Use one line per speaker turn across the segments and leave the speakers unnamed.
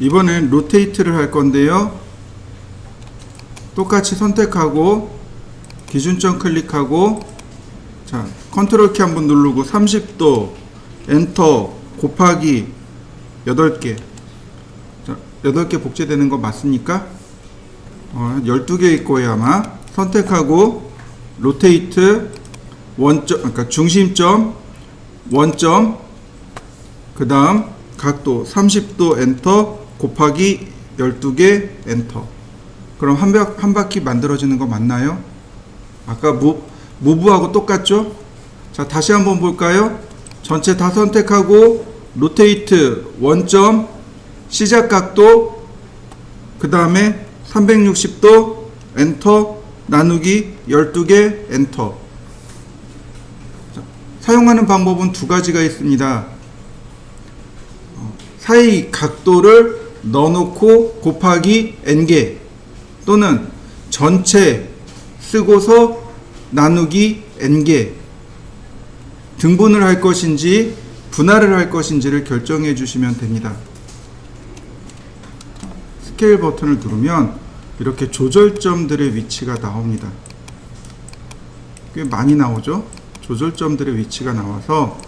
이번엔 로테이트를 할 건데요. 똑같이 선택하고 기준점 클릭하고, 자, 컨트롤 키 한번 누르고 30도 엔터 곱하기 8개. 자, 8개 복제되는 거 맞습니까? 12개일 거예요 아마. 선택하고 로테이트 원점, 그러니까 중심점 원점, 그 다음 각도 30도 엔터 곱하기 12개 엔터. 그럼 한 바퀴 만들어지는 거 맞나요? 아까 무브하고 똑같죠? 자, 다시 한번 볼까요? 전체 다 선택하고 로테이트 원점 시작 각도, 그 다음에 360도 엔터 나누기 12개 엔터. 자, 사용하는 방법은 두 가지가 있습니다. 사이 각도를 넣어놓고 곱하기 n개, 또는 전체 쓰고서 나누기 n개. 등분을 할 것인지 분할을 할 것인지를 결정해 주시면 됩니다. 스케일 버튼을 누르면 이렇게 조절점들의 위치가 나옵니다. 꽤 많이 나오죠? 조절점들의 위치가 나와서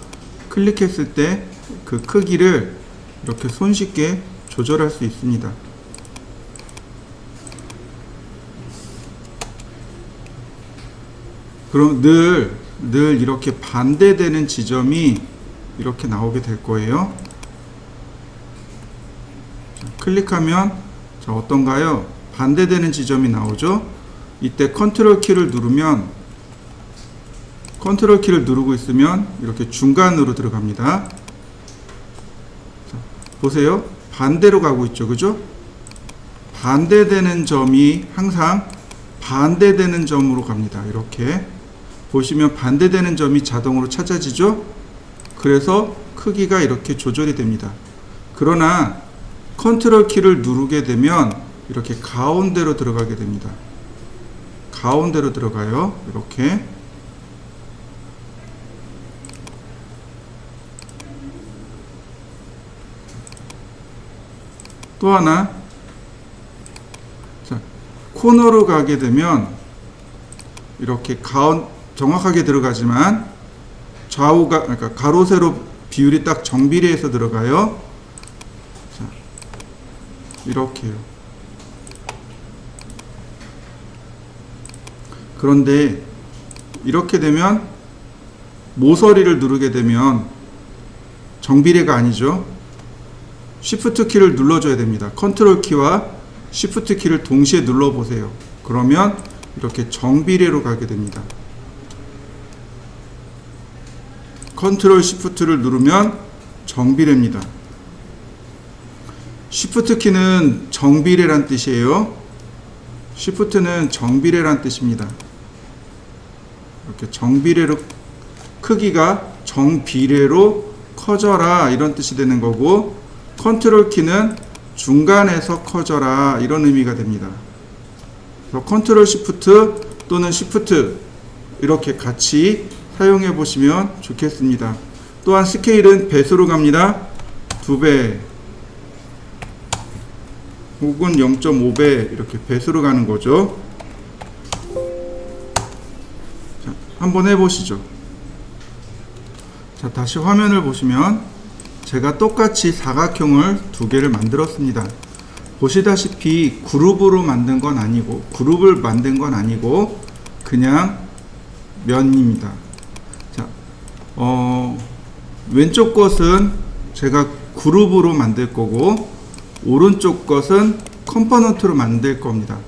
클릭했을 때 그 크기를 이렇게 손쉽게 조절할 수 있습니다. 그럼 늘 이렇게 반대되는 지점이 이렇게 나오게 될 거예요. 자, 클릭하면 자, 어떤가요? 반대되는 지점이 나오죠? 이때 컨트롤 키를 누르면, 컨트롤 키를 누르고 있으면 이렇게 중간으로 들어갑니다. 자, 보세요. 반대로 가고 있죠. 그죠? 반대되는 점이 항상 반대되는 점으로 갑니다. 이렇게 보시면 반대되는 점이 자동으로 찾아지죠. 그래서 크기가 이렇게 조절이 됩니다. 그러나 컨트롤 키를 누르게 되면 이렇게 가운데로 들어가게 됩니다. 가운데로 들어가요. 이렇게. 또 하나, 자, 코너로 가게 되면 이렇게 정확하게 들어가지만 좌우가, 그러니까 가로 세로 비율이 딱 정비례해서 들어가요. 자, 이렇게요. 그런데 이렇게 되면 모서리를 누르게 되면 정비례가 아니죠. Shift 키를 눌러줘야 됩니다. 컨트롤 키와 Shift 키를 동시에 눌러보세요. 그러면 이렇게 정비례로 가게 됩니다. 컨트롤 Shift를 누르면 정비례입니다. Shift 키는 정비례란 뜻이에요. Shift는 정비례란 뜻입니다. 이렇게 정비례로, 크기가 정비례로 커져라 이런 뜻이 되는 거고, 컨트롤 키는 중간에서 커져라 이런 의미가 됩니다. 그래서 컨트롤 시프트 또는 시프트 이렇게 같이 사용해 보시면 좋겠습니다. 또한 스케일은 배수로 갑니다. 2배 혹은 0.5배 이렇게 배수로 가는 거죠. 자, 한번 해보시죠. 자, 다시 화면을 보시면 제가 똑같이 사각형을 2개를 만들었습니다. 보시다시피 그룹을 만든 건 아니고 그냥 면입니다. 자, 왼쪽 것은 제가 그룹으로 만들 거고 오른쪽 것은 컴포넌트로 만들 겁니다.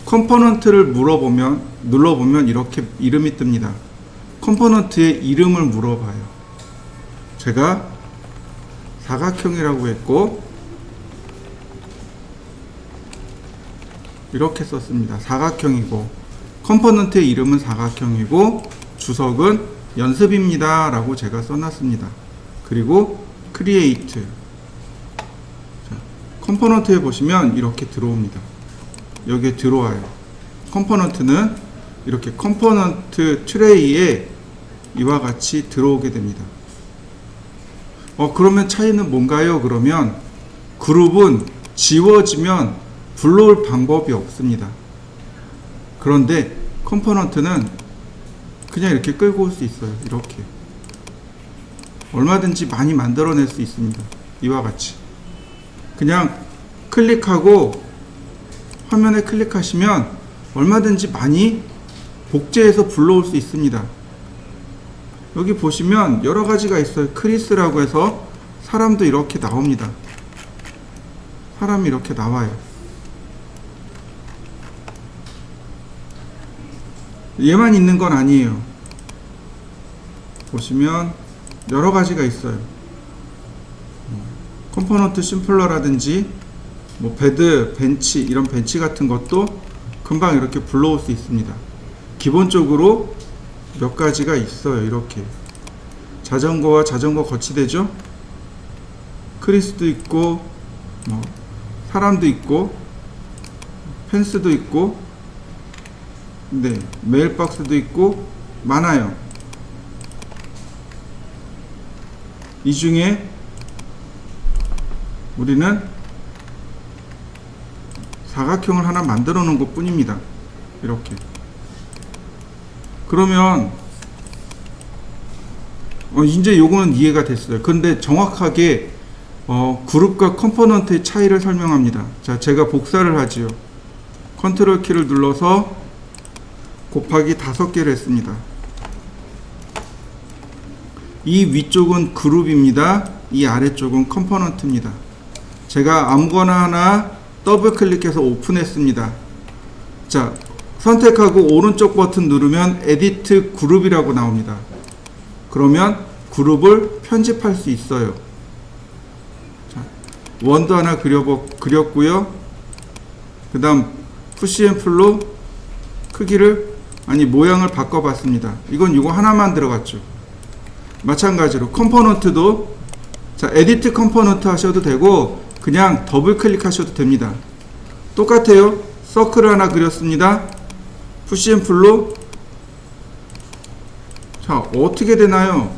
컴포넌트를 눌러보면 이렇게 이름이 뜹니다. 컴포넌트의 이름을 물어봐요. 제가 사각형이라고 했고 이렇게 썼습니다. 사각형이고 컴포넌트의 이름은 사각형이고 주석은 연습입니다 라고 제가 써놨습니다. 그리고 크리에이트, 컴포넌트에 보시면 이렇게 들어옵니다. 여기에 들어와요. 컴포넌트는 이렇게 컴포넌트 트레이에 이와 같이 들어오게 됩니다. 그러면 차이는 뭔가요? 그러면 그룹은 지워지면 불러올 방법이 없습니다. 그런데 컴포넌트는 그냥 이렇게 끌고 올 수 있어요. 이렇게 얼마든지 많이 만들어낼 수 있습니다. 이와 같이 그냥 클릭하고 화면에 클릭하시면 얼마든지 많이 복제해서 불러올 수 있습니다. 여기 보시면 여러 가지가 있어요. 크리스라고 해서 사람도 이렇게 나옵니다. 사람이 이렇게 나와요. 얘만 있는 건 아니에요. 보시면 여러 가지가 있어요. 컴포넌트 심플러라든지 뭐 베드, 벤치 이런 벤치 같은 것도 금방 이렇게 불러올 수 있습니다. 기본적으로 몇 가지가 있어요. 이렇게 자전거와 자전거 거치대죠. 크리스도 있고 뭐 사람도 있고 펜스도 있고 네 메일박스도 있고 많아요. 이 중에 우리는 사각형을 하나 만들어 놓은 것 뿐입니다. 이렇게 그러면 이제 요거는 이해가 됐어요. 근데 정확하게 그룹과 컴포넌트의 차이를 설명합니다. 자, 제가 복사를 하지요. 컨트롤 키를 눌러서 곱하기 5개를 했습니다. 이 위쪽은 그룹입니다. 이 아래쪽은 컴포넌트입니다. 제가 아무거나 하나 더블 클릭해서 오픈했습니다. 자, 선택하고 오른쪽 버튼 누르면 에디트 그룹이라고 나옵니다. 그러면 그룹을 편집할 수 있어요. 자, 원도 하나 그렸고요. 그 다음 푸시 앤 풀로 크기를 모양을 바꿔봤습니다. 이건 이거 하나만 들어갔죠. 마찬가지로 컴포넌트도 자, 에디트 컴포넌트 하셔도 되고 그냥 더블 클릭하셔도 됩니다. 똑같아요. 서클을 하나 그렸습니다. 푸시 앤 풀로 자, 어떻게 되나요?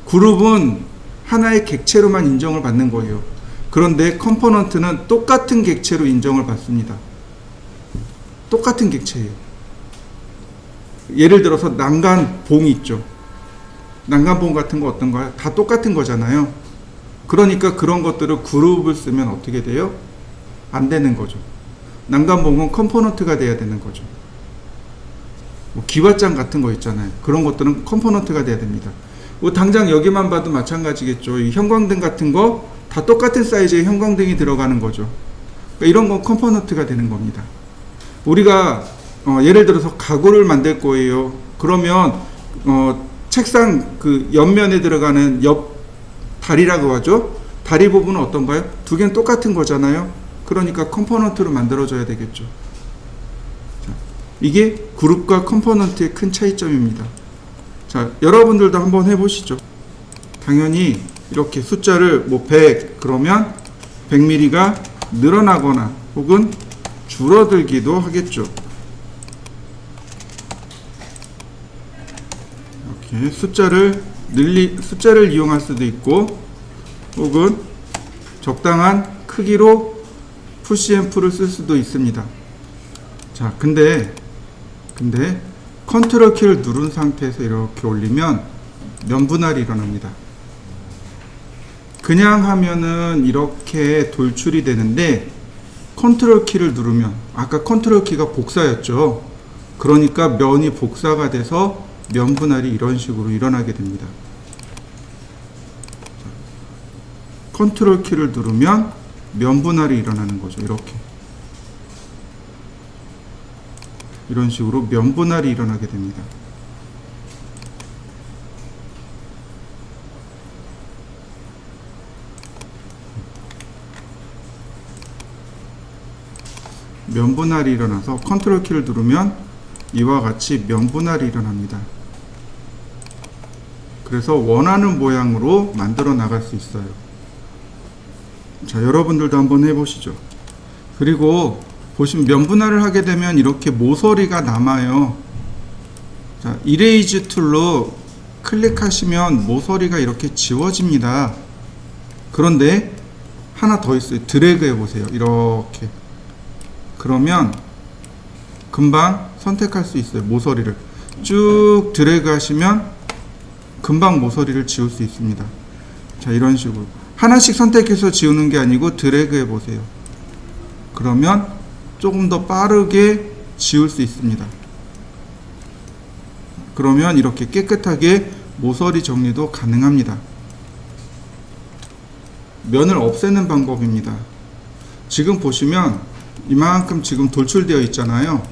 그룹은 하나의 객체로만 인정을 받는 거예요. 그런데 컴포넌트는 똑같은 객체로 인정을 받습니다. 똑같은 객체예요. 예를 들어서 난간봉 있죠. 난간봉 같은 거 어떤가요? 다 똑같은 거잖아요. 그러니까 그런 것들을 그룹을 쓰면 어떻게 돼요? 안 되는 거죠. 난간봉은 컴포넌트가 돼야 되는 거죠. 뭐 기와장 같은 거 있잖아요. 그런 것들은 컴포넌트가 돼야 됩니다. 뭐 당장 여기만 봐도 마찬가지겠죠. 이 형광등 같은 거 다 똑같은 사이즈의 형광등이 들어가는 거죠. 그러니까 이런 건 컴포넌트가 되는 겁니다. 우리가 예를 들어서 가구를 만들 거예요. 그러면 책상 그 옆면에 들어가는 옆 다리라고 하죠. 다리 부분은 어떤가요? 두 개는 똑같은 거잖아요. 그러니까 컴포넌트로 만들어져야 되겠죠. 자, 이게 그룹과 컴포넌트의 큰 차이점입니다. 자, 여러분들도 한번 해보시죠. 당연히 이렇게 숫자를 뭐 100 그러면 100mm가 늘어나거나 혹은 줄어들기도 하겠죠. 이렇게 숫자를 이용할 수도 있고 혹은 적당한 크기로 푸시 앤 풀을 쓸 수도 있습니다. 자, 근데 컨트롤 키를 누른 상태에서 이렇게 올리면 면분할이 일어납니다. 그냥 하면은 이렇게 돌출이 되는데 컨트롤 키를 누르면 아까 컨트롤 키가 복사였죠. 그러니까 면이 복사가 돼서 면분할이 이런 식으로 일어나게 됩니다. 컨트롤 키를 누르면 면분할이 일어나는 거죠. 이런 식으로 면분할이 일어나게 됩니다. 면분할이 일어나서 컨트롤 키를 누르면 이와 같이 면분할이 일어납니다. 그래서 원하는 모양으로 만들어 나갈 수 있어요. 자, 여러분들도 한번 해보시죠. 그리고 보시면 면분할을 하게 되면 이렇게 모서리가 남아요. 자, 이레이즈 툴로 클릭하시면 모서리가 이렇게 지워집니다. 그런데 하나 더 있어요. 드래그 해보세요. 이렇게. 그러면 금방 선택할 수 있어요. 모서리를 쭉 드래그 하시면 금방 모서리를 지울 수 있습니다. 자, 이런 식으로 하나씩 선택해서 지우는 게 아니고 드래그 해보세요. 그러면 조금 더 빠르게 지울 수 있습니다. 그러면 이렇게 깨끗하게 모서리 정리도 가능합니다. 면을 없애는 방법입니다. 지금 보시면 이만큼 지금 돌출되어 있잖아요.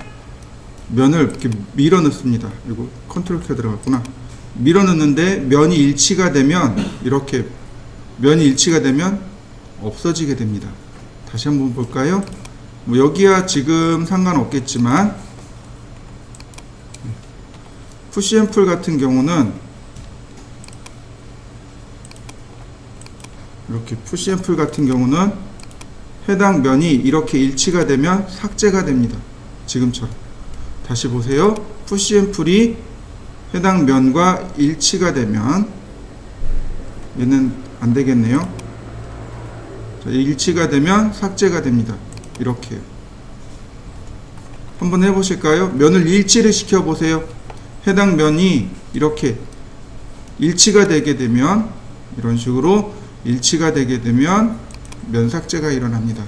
면을 이렇게 밀어 넣습니다. 이거 컨트롤 켜 들어갔구나. 밀어 넣는데 면이 일치가 되면 이렇게 면이 일치가 되면 없어지게 됩니다. 다시 한번 볼까요? 뭐 여기야 지금 상관없겠지만 푸시앤풀 같은 경우는 이렇게 푸시앤풀 같은 경우는 해당 면이 이렇게 일치가 되면 삭제가 됩니다. 지금처럼. 다시 보세요. 푸시앤풀이 해당 면과 일치가 되면 얘는 안 되겠네요. 자, 일치가 되면 삭제가 됩니다. 이렇게. 한번 해보실까요? 면을 일치를 시켜 보세요. 해당 면이 이렇게 일치가 되게 되면 이런 식으로 일치가 되게 되면 면 삭제가 일어납니다.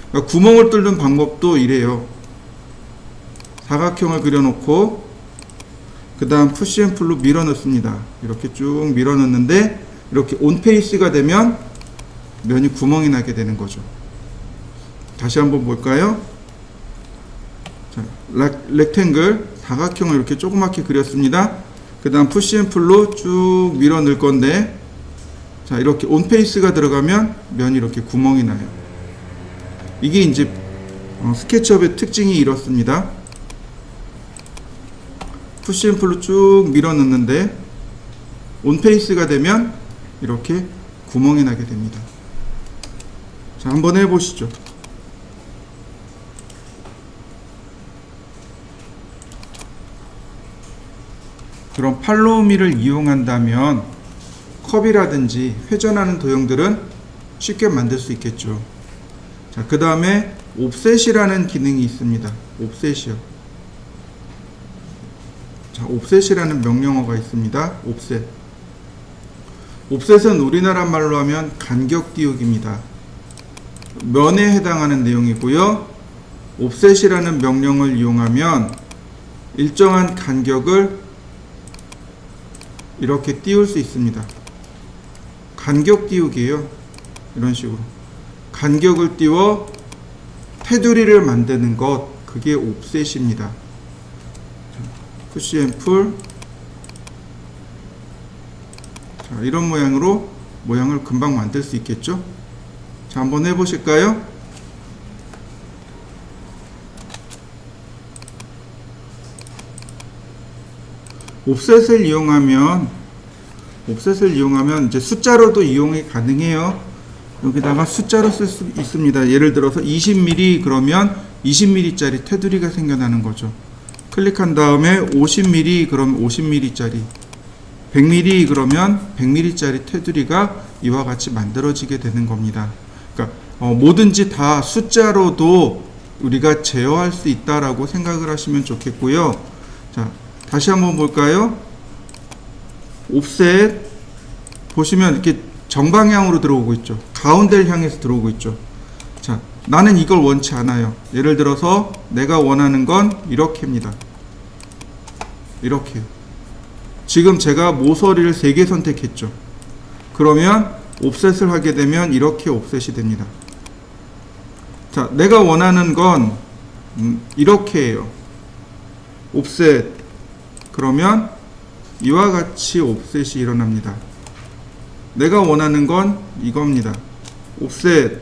그러니까 구멍을 뚫는 방법도 이래요. 사각형을 그려놓고 그 다음 푸시앤풀로 밀어 넣습니다. 이렇게 쭉 밀어 넣는데 이렇게 온페이스가 되면 면이 구멍이 나게 되는 거죠. 다시 한번 볼까요? 자, 렉탱글 사각형을 이렇게 조그맣게 그렸습니다. 그 다음 푸시앤풀로 쭉 밀어 넣을 건데 자, 이렇게 온페이스가 들어가면 면이 이렇게 구멍이 나요. 이게 이제 스케치업의 특징이 이렇습니다. 푸시앤풀로 쭉 밀어 넣는데 온페이스가 되면 이렇게 구멍이 나게 됩니다. 자, 한번 해보시죠. 그럼 팔로우미를 이용한다면 컵이라든지 회전하는 도형들은 쉽게 만들 수 있겠죠. 자, 그 다음에 옵셋이라는 기능이 있습니다. 옵셋이요. 자, 옵셋이라는 명령어가 있습니다. 옵셋. 옵셋은 우리나라 말로 하면 간격 띄우기입니다. 면에 해당하는 내용이고요. 옵셋이라는 명령을 이용하면 일정한 간격을 이렇게 띄울 수 있습니다. 간격 띄우기예요. 이런 식으로 간격을 띄워 테두리를 만드는 것, 그게 옵셋입니다. 푸시앤풀. 자, 이런 모양으로 모양을 금방 만들 수 있겠죠. 자, 한번 해보실까요? 옵셋을 이용하면 이제 숫자로도 이용이 가능해요. 여기다가 숫자로 쓸 수 있습니다. 예를 들어서 20mm 그러면 20mm짜리 테두리가 생겨나는 거죠. 클릭한 다음에 50mm 그러면 50mm짜리, 100mm 그러면 100mm짜리 테두리가 이와 같이 만들어지게 되는 겁니다. 그러니까 뭐든지 다 숫자로도 우리가 제어할 수 있다라고 생각을 하시면 좋겠고요. 자, 다시 한번 볼까요? 옵셋 보시면 이렇게 정방향으로 들어오고 있죠. 가운데를 향해서 들어오고 있죠. 자, 나는 이걸 원치 않아요. 예를 들어서 내가 원하는 건 이렇게입니다. 이렇게요. 지금 제가 모서리를 3개 선택했죠. 그러면 옵셋을 하게 되면 이렇게 옵셋이 됩니다. 자, 내가 원하는 건 이렇게예요. 옵셋. 그러면 이와 같이 옵셋이 일어납니다. 내가 원하는 건 이겁니다. 옵셋.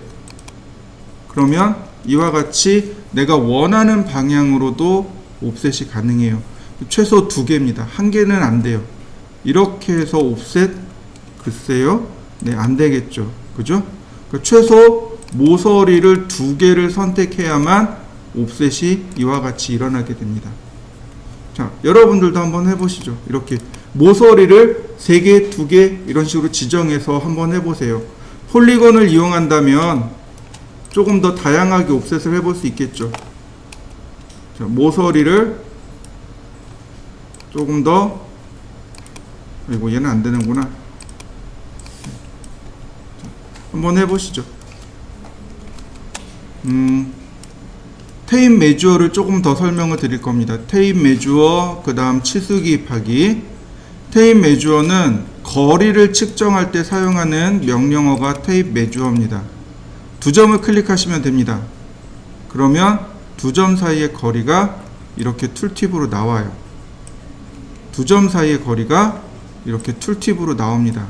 그러면 이와 같이 내가 원하는 방향으로도 옵셋이 가능해요. 최소 2개입니다. 1개는 안 돼요. 이렇게 해서 옵셋, 글쎄요. 네, 안 되겠죠. 그죠? 그러니까 최소 모서리를 2개를 선택해야만 옵셋이 이와 같이 일어나게 됩니다. 자, 여러분들도 한번 해보시죠. 이렇게 모서리를 3개, 2개 이런 식으로 지정해서 한번 해보세요. 폴리곤을 이용한다면 조금 더 다양하게 옵셋을 해볼 수 있겠죠. 자, 모서리를 조금 더, 아이고 얘는 안 되는구나. 자, 한번 해보시죠. 테이프 메주어를 조금 더 설명을 드릴 겁니다. 테이프 메주어, 그 다음 치수 기입하기. 테이프 메주어는 거리를 측정할 때 사용하는 명령어가 테이프 메주어입니다. 두 점을 클릭하시면 됩니다. 그러면 두 점 사이의 거리가 이렇게 툴팁으로 나와요. 두 점 사이의 거리가 이렇게 툴팁으로 나옵니다.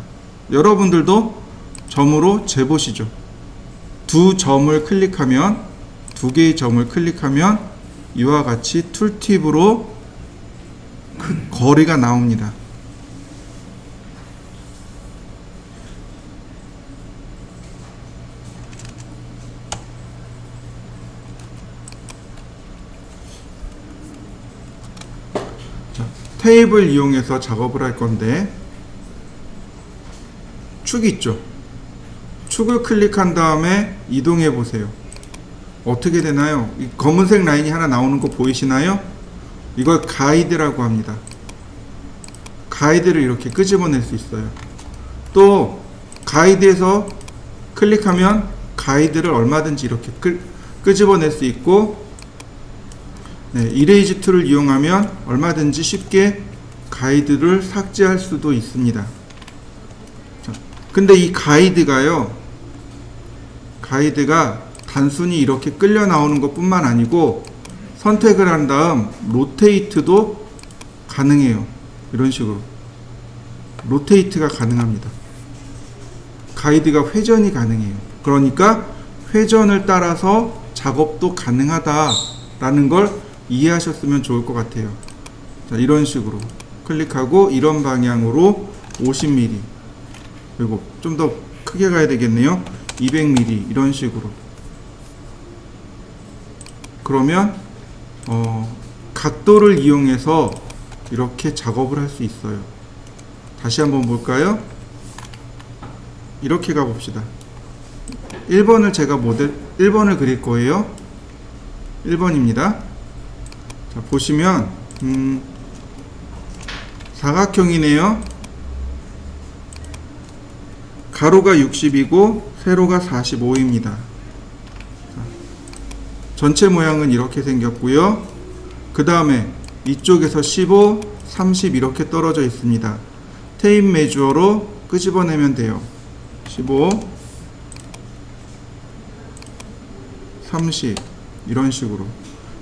여러분들도 점으로 재보시죠. 두 점을 클릭하면, 두 개의 점을 클릭하면 이와 같이 툴팁으로 거리가 나옵니다. 테이프를 이용해서 작업을 할 건데, 축 있죠? 축을 클릭한 다음에 이동해 보세요. 어떻게 되나요? 이 검은색 라인이 하나 나오는 거 보이시나요? 이걸 가이드라고 합니다. 가이드를 이렇게 끄집어낼 수 있어요. 또 가이드에서 클릭하면 가이드를 얼마든지 이렇게 끄집어낼 수 있고, 네, 이레이즈 툴을 이용하면 얼마든지 쉽게 가이드를 삭제할 수도 있습니다. 자, 근데 이 가이드가 단순히 이렇게 끌려 나오는 것 뿐만 아니고 선택을 한 다음 로테이트도 가능해요. 이런 식으로 로테이트가 가능합니다. 가이드가 회전이 가능해요. 그러니까 회전을 따라서 작업도 가능하다라는 걸 이해하셨으면 좋을 것 같아요. 자, 이런 식으로 클릭하고 이런 방향으로 50mm, 그리고 좀 더 크게 가야 되겠네요. 200mm 이런 식으로. 그러면 각도를 이용해서 이렇게 작업을 할 수 있어요. 다시 한번 볼까요? 이렇게 가봅시다. 1번을 제가 1번을 그릴 거예요. 1번입니다. 자, 보시면 사각형이네요. 가로가 60이고 세로가 45입니다. 전체 모양은 이렇게 생겼고요. 그 다음에 이쪽에서 15, 30 이렇게 떨어져 있습니다. 테이프 메주어로 끄집어내면 돼요. 15, 30 이런 식으로.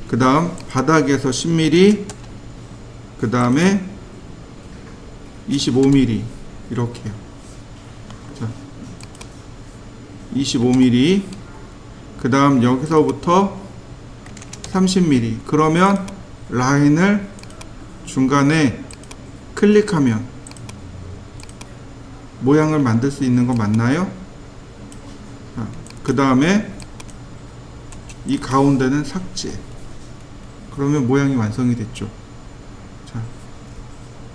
그 다음 바닥에서 10mm, 그 다음에 25mm 이렇게요. 자, 25mm, 그 다음 여기서부터 30mm. 그러면 라인을 중간에 클릭하면 모양을 만들 수 있는 거 맞나요? 그 다음에 이 가운데는 삭제. 그러면 모양이 완성이 됐죠. 자,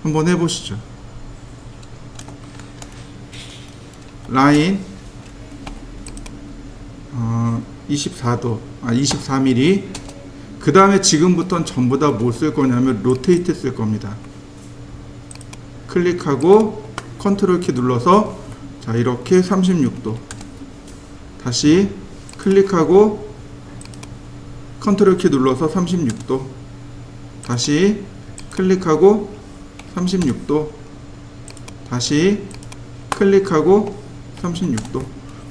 한번 해보시죠. 라인 24mm. 그 다음에 지금부터는 전부 다 뭐 쓸 거냐면 로테이트 쓸 겁니다. 클릭하고 컨트롤 키 눌러서 자, 이렇게 36도. 다시 클릭하고 컨트롤 키 눌러서 36도. 다시 클릭하고 36도. 다시 클릭하고 36도.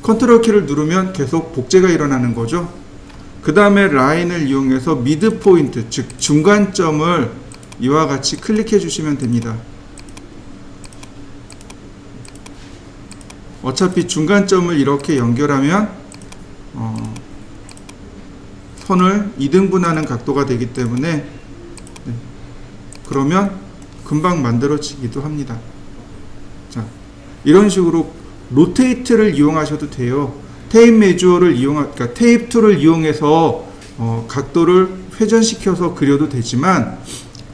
컨트롤 키를 누르면 계속 복제가 일어나는 거죠. 그 다음에 라인을 이용해서 미드 포인트, 즉 중간점을 이와 같이 클릭해 주시면 됩니다. 어차피 중간점을 이렇게 연결하면 선을 2등분하는 각도가 되기 때문에 네, 그러면 금방 만들어지기도 합니다. 자, 이런 식으로 로테이트를 이용하셔도 돼요. 테이프 메주어를 그러니까 테이프 툴을 이용해서 각도를 회전시켜서 그려도 되지만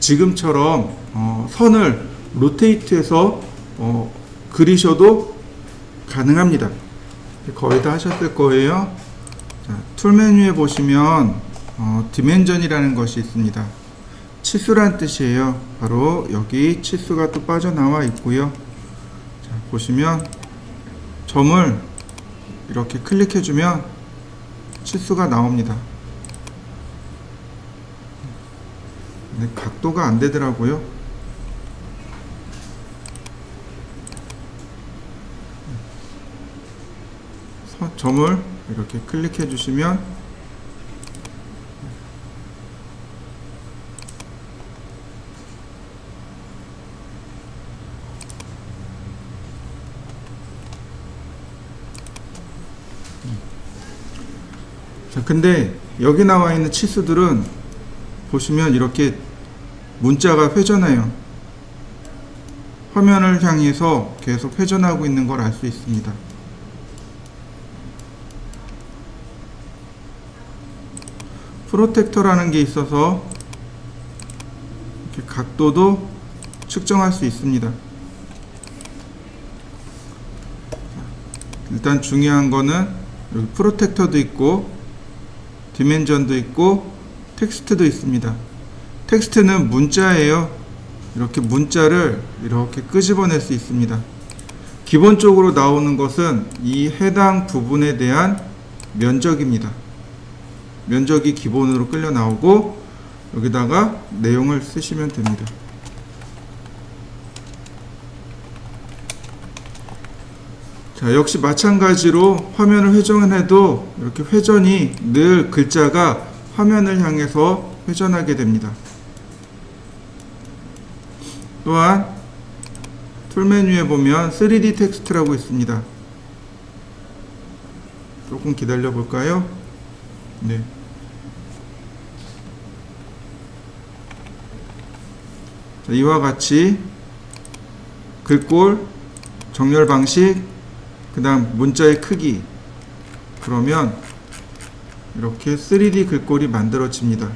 지금처럼 선을 로테이트해서 그리셔도 가능합니다. 거의 다 하셨을 거예요. 자, 툴 메뉴에 보시면 디멘전이라는 것이 있습니다. 치수란 뜻이에요. 바로 여기 치수가 또 빠져나와 있고요. 자, 보시면 점을 이렇게 클릭해주면 치수가 나옵니다. 근데 각도가 안 되더라고요. 점을 이렇게 클릭해 주시면 자, 근데 여기 나와 있는 치수들은 보시면 이렇게 문자가 회전해요. 화면을 향해서 계속 회전하고 있는 걸 알 수 있습니다. 프로텍터라는 게 있어서 이렇게 각도도 측정할 수 있습니다. 일단 중요한 거는 여기 프로텍터도 있고 디멘전도 있고 텍스트도 있습니다. 텍스트는 문자예요. 이렇게 문자를 이렇게 끄집어낼 수 있습니다. 기본적으로 나오는 것은 이 해당 부분에 대한 면적입니다. 면적이 기본으로 끌려 나오고 여기다가 내용을 쓰시면 됩니다. 자, 역시 마찬가지로 화면을 회전해도 이렇게 회전이 늘 글자가 화면을 향해서 회전하게 됩니다. 또한 툴 메뉴에 보면 3D 텍스트라고 있습니다. 조금 기다려 볼까요? 네. 자, 이와 같이 글꼴, 정렬 방식, 그 다음 문자의 크기, 그러면 이렇게 3D 글꼴이 만들어집니다.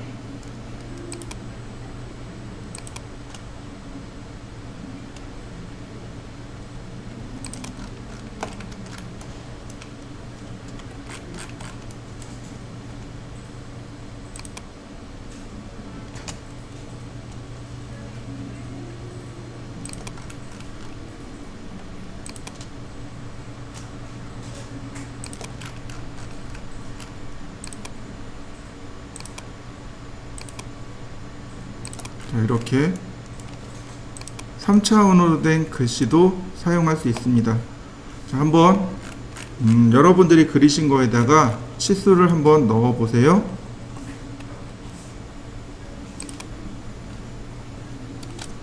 자, 이렇게 3차원으로 된 글씨도 사용할 수 있습니다. 자, 한번 여러분들이 그리신 거에다가 치수를 한번 넣어 보세요.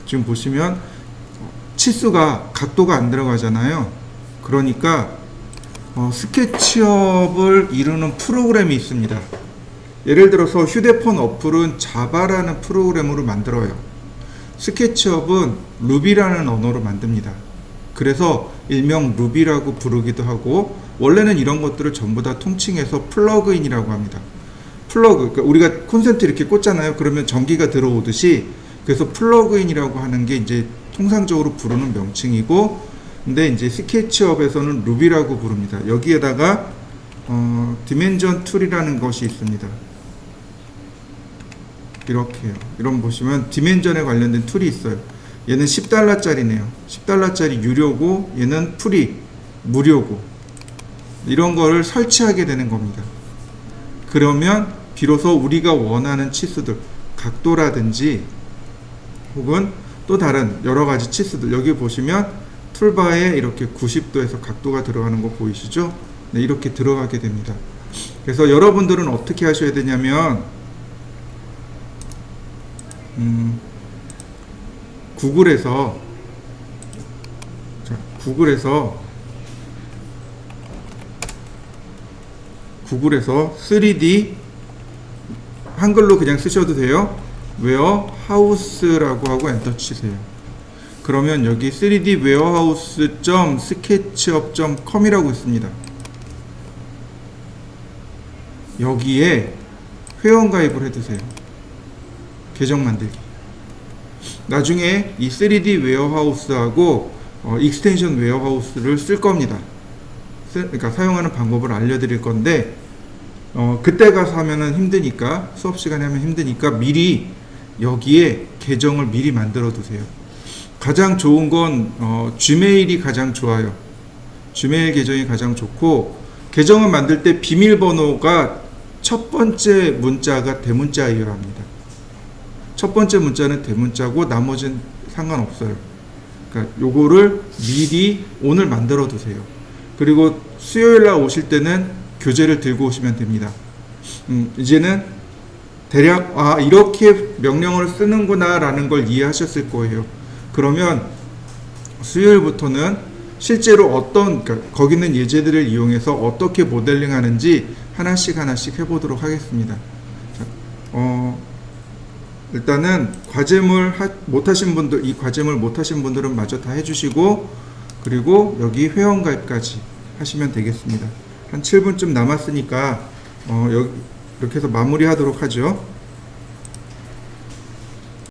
지금 보시면 치수가 각도가 안 들어가잖아요. 그러니까 스케치업을 이루는 프로그램이 있습니다. 예를 들어서 휴대폰 어플은 자바라는 프로그램으로 만들어요. 스케치업은 루비라는 언어로 만듭니다. 그래서 일명 루비라고 부르기도 하고, 원래는 이런 것들을 전부 다 통칭해서 플러그인이라고 합니다. 플러그, 그러니까 우리가 콘센트 이렇게 꽂잖아요. 그러면 전기가 들어오듯이, 그래서 플러그인이라고 하는 게 이제 통상적으로 부르는 명칭이고, 근데 이제 스케치업에서는 루비라고 부릅니다. 여기에다가 디멘전 툴이라는 것이 있습니다. 이렇게요. 이런 보시면 디멘전에 관련된 툴이 있어요. 얘는 $10짜리네요. $10짜리 유료고, 얘는 프리, 무료고, 이런 거를 설치하게 되는 겁니다. 그러면 비로소 우리가 원하는 치수들, 각도라든지 혹은 또 다른 여러 가지 치수들, 여기 보시면 툴바에 이렇게 90도에서 각도가 들어가는 거 보이시죠? 네, 이렇게 들어가게 됩니다. 그래서 여러분들은 어떻게 하셔야 되냐면 구글에서 3D 한글로 그냥 쓰셔도 돼요. 웨어하우스라고 하고 엔터 치세요. 그러면 여기 3D warehouse.sketchup.com이라고 있습니다. 여기에 회원가입을 해두세요. 계정 만들기. 나중에 이 3D 웨어하우스하고 익스텐션 웨어하우스를 쓸 겁니다. 그러니까 사용하는 방법을 알려드릴 건데, 그때 가서 하면은 힘드니까, 수업 시간에 하면 힘드니까 미리 여기에 계정을 미리 만들어 두세요. 가장 좋은 건 지메일이 가장 좋아요. 지메일 계정이 가장 좋고, 계정을 만들 때 비밀번호가 첫 번째 문자가 대문자이어야 합니다. 첫 번째 문자는 대문자고 나머지는 상관없어요. 그러니까 요거를 미리 오늘 만들어 두세요. 그리고 수요일 날 오실 때는 교재를 들고 오시면 됩니다. 이제는 대략 이렇게 명령어를 쓰는구나 라는 걸 이해하셨을 거예요. 그러면 수요일부터는 실제로 그러니까 거기 있는 예제들을 이용해서 어떻게 모델링 하는지 하나씩 해보도록 하겠습니다. 자, 일단은 과제물 못하신 분들, 이 과제물 못하신 분들은 마저 다 해주시고, 그리고 여기 회원가입까지 하시면 되겠습니다. 한 7분쯤 남았으니까 여기 이렇게 해서 마무리하도록 하죠.